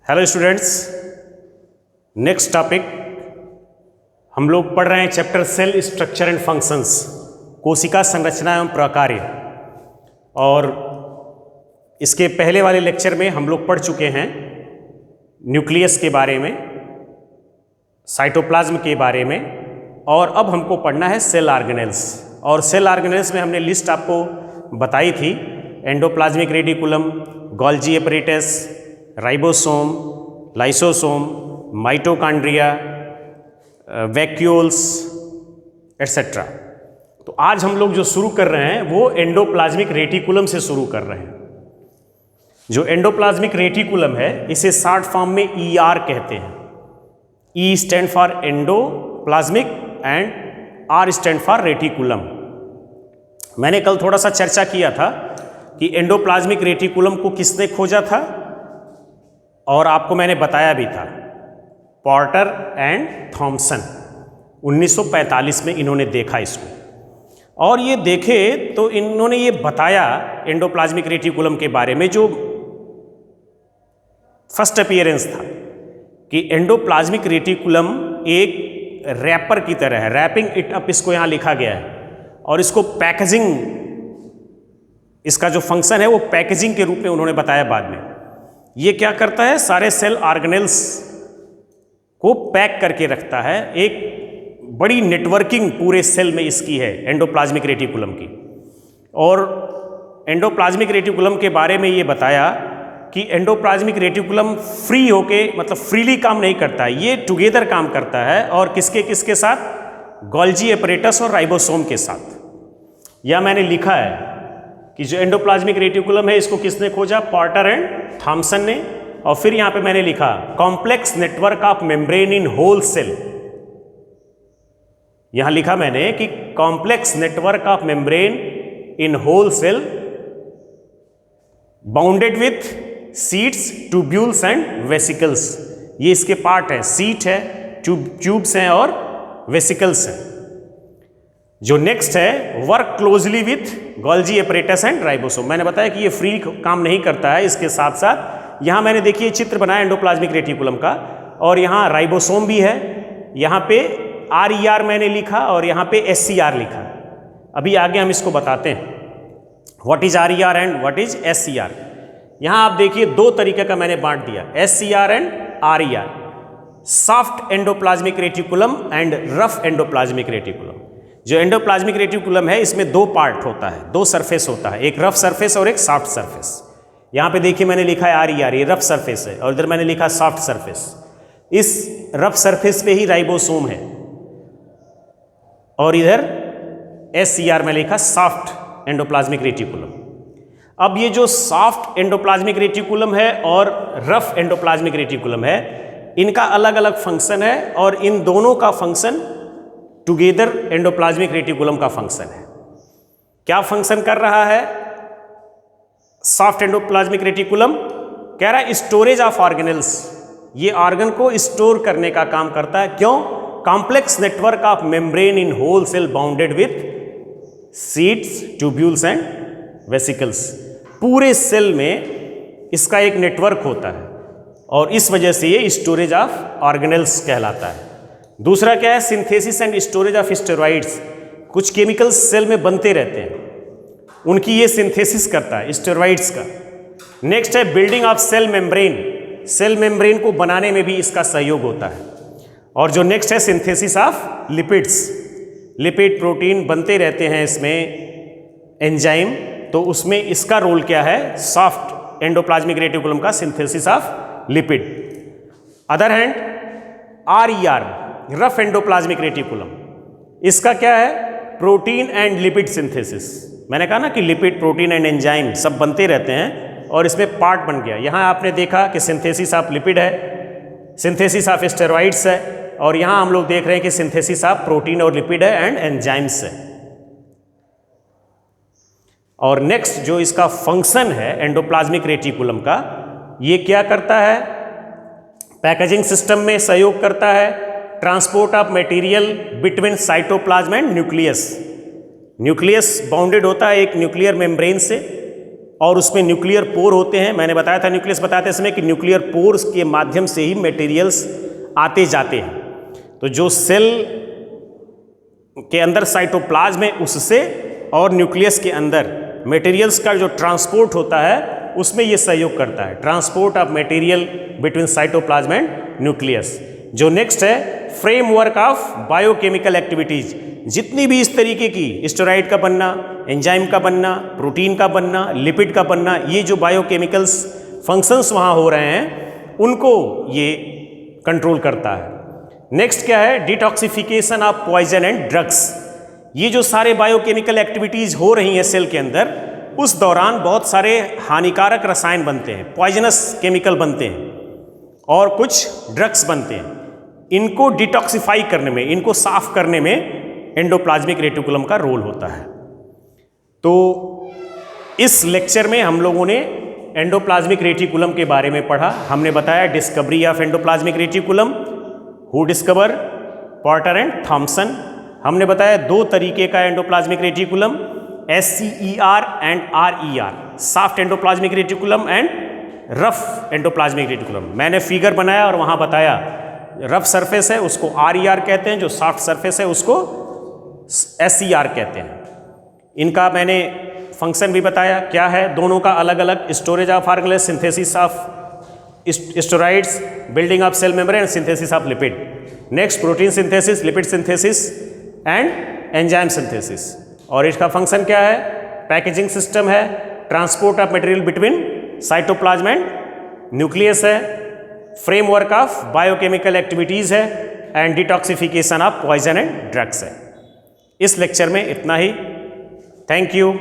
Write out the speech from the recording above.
Hello students, next topic हम लोग पढ़ रहे हैं chapter cell structure and functions, कोशिका संरचना एवं प्रकार्य। और इसके पहले वाले लेक्चर में हम लोग पढ़ चुके हैं न्यूक्लियस के बारे में, साइटोप्लाज्म के बारे में, और अब हमको पढ़ना है सेल ऑर्गेनेल्स। और सेल ऑर्गेनेल्स में हमने लिस्ट आपको बताई थी: endoplasmic reticulum, Golgi apparatus, ribosome, lysosome, mitochondria, vacuoles etcetera. तो आज हम लोग जो शुरू कर रहे हैं वो एंडोप्लाज्मिक रेटिकुलम से शुरू कर रहे हैं। जो एंडोप्लाज्मिक रेटिकुलम है इसे शॉर्ट फॉर्म में ER कहते हैं। E stand for endoplasmic and R stand for reticulum. मैंने कल थोड़ा सा चर्चा किया था कि एंडोप्लाज्मिक रेटिकुलम को किसने खोजा था, और आपको मैंने बताया भी था, पॉर्टर एंड थॉमसन। 1945 में इन्होंने देखा इसको, और ये देखे तो इन्होंने ये बताया एंडोप्लाज्मिक रेटिकुलम के बारे में, जो फर्स्ट अपीयरेंस था कि एंडोप्लाज्मिक रेटिकुलम एक रैपर की तरह है। रैपिंग इट अप इसको यहाँ लिखा गया है, और इसको पैकेजिंग, इसका जो फंक्शन है वो पैकेजिंग के रूप में उन्होंने बताया बाद में। ये क्या करता है, सारे सेल ऑर्गेनेल्स को पैक करके रखता है। एक बड़ी नेटवर्किंग पूरे सेल में इसकी है एंडोप्लाज्मिक रेटिकुलम की। और एंडोप्लाज्मिक रेटिकुलम के बारे में ये बताया कि एंडोप्लाज्मिक रेटिकुलम फ्री होके, मतलब फ्रीली काम नहीं करता है, ये टुगेदर काम करता है। और किसके किसके साथ? गोल्जी एपरेटस और राइबोसोम के साथ। या मैंने लिखा है कि जो एंडोप्लाज्मिक रेटिकुलम है इसको किसने खोजा? पॉर्टर एंड थॉमसन ने। और फिर यहां पे मैंने लिखा complex network of membrane in whole cell. यहां लिखा मैंने कि complex network of membrane in whole cell bounded with sheets, tubules and vesicles. ये इसके पार्ट है, सीट है, ट्यूब्स हैं और वेसिकल्स हैं। जो नेक्स्ट है, work closely with Golgi apparatus and ribosome. मैंने बताया कि ये फ्री काम नहीं करता है। इसके साथ साथ यहाँ मैंने देखिए चित्र बनाया एंडोप्लाज्मिक रेटिकुलम का, और यहाँ राइबोसोम भी है। यहाँ पे RER मैंने लिखा और यहाँ पे SCR लिखा। अभी आगे हम इसको बताते हैं what is RER and what is SCR। यहाँ आप देखिए दो तरीके का मैंने बांट दिया, SCR and RER, soft endoplasmic reticulum and rough endoplasmic reticulum. जो एंडोप्लाज्मिक रेटिकुलम है इसमें दो पार्ट होता है, दो सरफेस होता है, एक रफ सरफेस और एक सॉफ्ट सरफेस। यहाँ पे देखिए मैंने लिखा है RER, ये रफ सरफेस है, और इधर मैंने लिखा सॉफ्ट सरफेस। इस रफ सरफेस पे ही राइबोसोम है, और इधर SCR में लिखा सॉफ्ट एंडोप्लाज्मिक रेटिकुलम। अब ये जो सॉफ्ट एंडोप्लाज्मिक रेटिकुलम है और रफ एंडोप्लाज्मिक रेटिकुलम है, इनका अलग अलग फंक्शन है, और इन दोनों का फंक्शन टुगेदर एंडोप्लाज्मिक रेटिकुलम का फंक्शन है। क्या फंक्शन कर रहा है सॉफ्ट एंडोप्लाज्मिक रेटिकुलम? कह रहा है स्टोरेज ऑफ ऑर्गेनेल्स। ये ऑर्गन को स्टोर करने का काम करता है। क्यों? Complex network of membrane in whole cell bounded with sheets, tubules and vesicles. पूरे सेल में इसका एक नेटवर्क होता है, और इस वजह से ये स्टोरेज ऑफ ऑर्गेनेल्स कहलाता है। दूसरा क्या है? Synthesis and storage of steroids. कुछ केमिकल्स सेल में बनते रहते हैं, उनकी ये सिंथेसिस करता है स्टेरॉइड्स का। नेक्स्ट है building of cell membrane. Cell membrane को बनाने में भी इसका सहयोग होता है। और जो नेक्स्ट है synthesis of lipids. Lipid protein बनते रहते हैं इसमें, एंजाइम, तो उसमें इसका रोल क्या है? सॉफ्ट एंडोप्लाज्मिक रेटिकुलम का synthesis of lipid. Other hand RER, rough endoplasmic reticulum, इसका क्या है? Protein and lipid synthesis. मैंने कहा ना कि लिपिड, प्रोटीन एंड एंजाइम सब बनते रहते हैं, और इसमें पार्ट बन गया। यहाँ आपने देखा कि सिंथेसिस ऑफ लिपिड है, सिंथेसिस ऑफ स्टेरॉइड्स है, और यहाँ हम लोग देख रहे हैं कि सिंथेसिस ऑफ प्रोटीन और लिपिड है एंड एंजाइम्स है। और नेक्स्ट जो इसका फंक्शन है एंडोप्लाज्मिक रेटिकुलम का, ये क्या करता है? पैकेजिंग सिस्टम में सहयोग करता है, transport of material between cytoplasm and nucleus. Nucleus bounded होता है एक न्यूक्लियर मेम्ब्रेन से, और उसमें न्यूक्लियर पोर होते हैं। मैंने बताया था न्यूक्लियस बताते समय कि न्यूक्लियर पोर्स के माध्यम से ही मटेरियल्स आते जाते हैं। तो जो सेल के अंदर साइटोप्लाज्म है उससे और न्यूक्लियस के अंदर मटेरियल्स का जो ट्रांसपोर्ट होता है उसमें ये सहयोग करता है, transport of material between cytoplasm and nucleus. जो नेक्स्ट है फ्रेमवर्क ऑफ बायोकेमिकल एक्टिविटीज, जितनी भी इस तरीके की स्टेरॉइड का बनना, एंजाइम का बनना, प्रोटीन का बनना, लिपिड का बनना, ये जो बायोकेमिकल्स फंक्शंस वहाँ हो रहे हैं उनको ये कंट्रोल करता है। नेक्स्ट क्या है, detoxification of poison and drugs. ये जो सारे बायोकेमिकल एक्टिविटीज़ हो रही हैं सेल के अंदर, उस दौरान बहुत सारे हानिकारक रसायन बनते हैं, पॉइजनस केमिकल बनते हैं और कुछ ड्रग्स बनते हैं। इनको डिटॉक्सिफाई करने में, इनको साफ करने में एंडोप्लाज्मिक रेटिकुलम का रोल होता है। तो इस लेक्चर में हम लोगों ने एंडोप्लाज्मिक रेटिकुलम के बारे में पढ़ा। हमने बताया discovery of endoplasmic reticulum, who discover, Porter and Thomson. हमने बताया दो तरीके का endoplasmic reticulum, SCER and RER, soft endoplasmic reticulum and rough endoplasmic reticulum. मैंने फिगर बनाया और वहाँ बताया रफ सरफेस है उसको RER कहते हैं, जो सॉफ्ट सरफेस है उसको SCR कहते हैं। इनका मैंने फंक्शन भी बताया क्या है, दोनों का अलग अलग, storage of organelle, synthesis of steroids, building of cell membrane, synthesis of lipid. Next protein synthesis, lipid synthesis and enzyme synthesis. और इसका फंक्शन क्या है, पैकेजिंग सिस्टम है, transport of material between cytoplasm and nucleus है, framework of biochemical activities है and detoxification of poison and drugs है। इस lecture में इतना ही। Thank you.